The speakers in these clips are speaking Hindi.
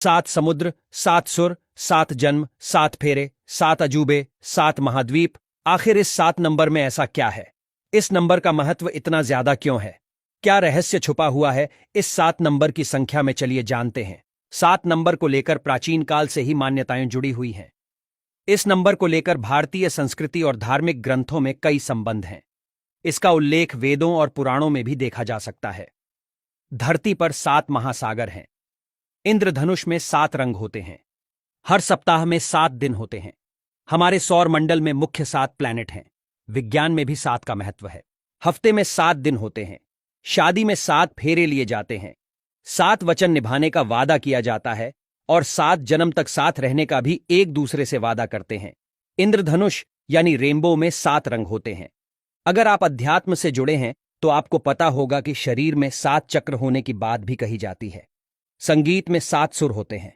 7 समुद्र, 7 सुर, 7 जन्म, 7 फेरे, 7 अजूबे, 7 महाद्वीप। आखिर इस 7 नंबर में ऐसा क्या है? इस नंबर का महत्व इतना ज्यादा क्यों है? क्या रहस्य छुपा हुआ है इस 7 नंबर की संख्या में? चलिए जानते हैं। 7 नंबर को लेकर प्राचीन काल से ही मान्यताएं जुड़ी हुई हैं। इस नंबर को लेकर भारतीय संस्कृति और धार्मिक ग्रंथों में कई संबंध हैं। इसका उल्लेख वेदों और पुराणों में भी देखा जा सकता है। धरती पर 7 महासागर हैं। इंद्रधनुष में 7 रंग होते हैं। हर सप्ताह में 7 दिन होते हैं। हमारे सौर मंडल में मुख्य 7 प्लैनेट हैं। विज्ञान में भी 7 का महत्व है। हफ्ते में 7 दिन होते हैं। शादी में 7 फेरे लिए जाते हैं। 7 वचन निभाने का वादा किया जाता है और 7 जन्म तक साथ रहने का भी एक दूसरे से वादा करते हैं। इंद्रधनुष यानी रेनबो में 7 रंग होते हैं। अगर आप अध्यात्म से जुड़े हैं तो आपको पता होगा कि शरीर में 7 चक्र होने की बात भी कही जाती है। संगीत में 7 सुर होते हैं।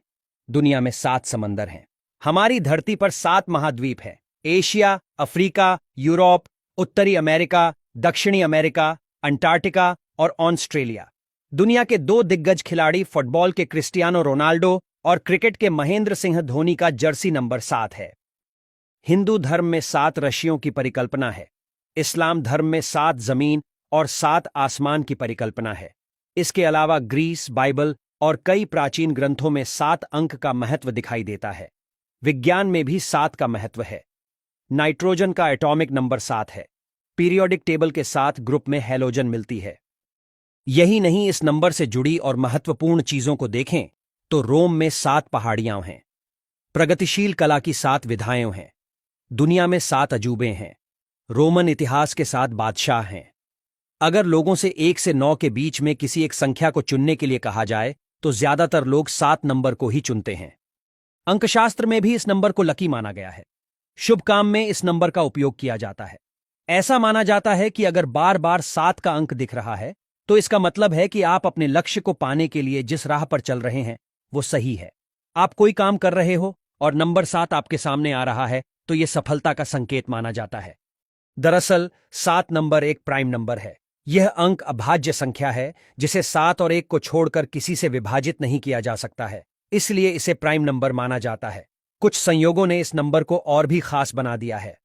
दुनिया में 7 समंदर हैं। हमारी धरती पर 7 महाद्वीप है। एशिया, अफ्रीका, यूरोप, उत्तरी अमेरिका, दक्षिणी अमेरिका, अंटार्कटिका और ऑस्ट्रेलिया। दुनिया के 2 दिग्गज खिलाड़ी फुटबॉल के क्रिस्टियानो रोनाल्डो और क्रिकेट के महेंद्र सिंह धोनी का जर्सी नंबर 7 है। हिंदू धर्म में 7 ऋषियों की परिकल्पना है। इस्लाम धर्म में 7 जमीन और 7 आसमान की परिकल्पना है। इसके अलावा ग्रीस, बाइबल और कई प्राचीन ग्रंथों में 7 अंक का महत्व दिखाई देता है। विज्ञान में भी 7 का महत्व है। नाइट्रोजन का एटॉमिक नंबर 7 है। पीरियोडिक टेबल के 7 ग्रुप में हैलोजन मिलती है। यही नहीं, इस नंबर से जुड़ी और महत्वपूर्ण चीजों को देखें तो रोम में 7 पहाड़ियां हैं। प्रगतिशील कला की 7 विधाएं हैं। दुनिया में 7 अजूबे हैं। रोमन इतिहास के 7 बादशाह हैं। अगर लोगों से 1 से 9 के बीच में किसी एक संख्या को चुनने के लिए कहा जाए तो ज्यादातर लोग 7 नंबर को ही चुनते हैं। अंकशास्त्र में भी इस नंबर को लकी माना गया है। शुभ काम में इस नंबर का उपयोग किया जाता है। ऐसा माना जाता है कि अगर बार बार 7 का अंक दिख रहा है तो इसका मतलब है कि आप अपने लक्ष्य को पाने के लिए जिस राह पर चल रहे हैं वो सही है। आप कोई काम कर रहे हो और नंबर 7 आपके सामने आ रहा है तो यह सफलता का संकेत माना जाता है। दरअसल 7 नंबर एक प्राइम नंबर है। यह अंक अभाज्य संख्या है जिसे 7 और 1 को छोड़कर किसी से विभाजित नहीं किया जा सकता है, इसलिए इसे प्राइम नंबर माना जाता है। कुछ संयोगों ने इस नंबर को और भी खास बना दिया है।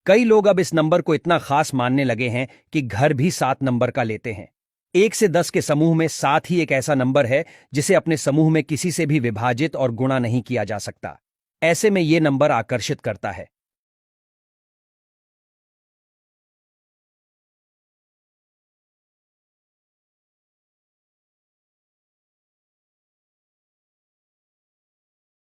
कई लोग अब इस नंबर को इतना खास मानने लगे हैं कि घर भी 7 नंबर का लेते हैं। 1 से 10 के समूह में 7 ही एक ऐसा नंबर है जिसे अपने समूह में किसी से भी विभाजित और गुणा नहीं किया जा सकता। ऐसे में यह नंबर आकर्षित करता है।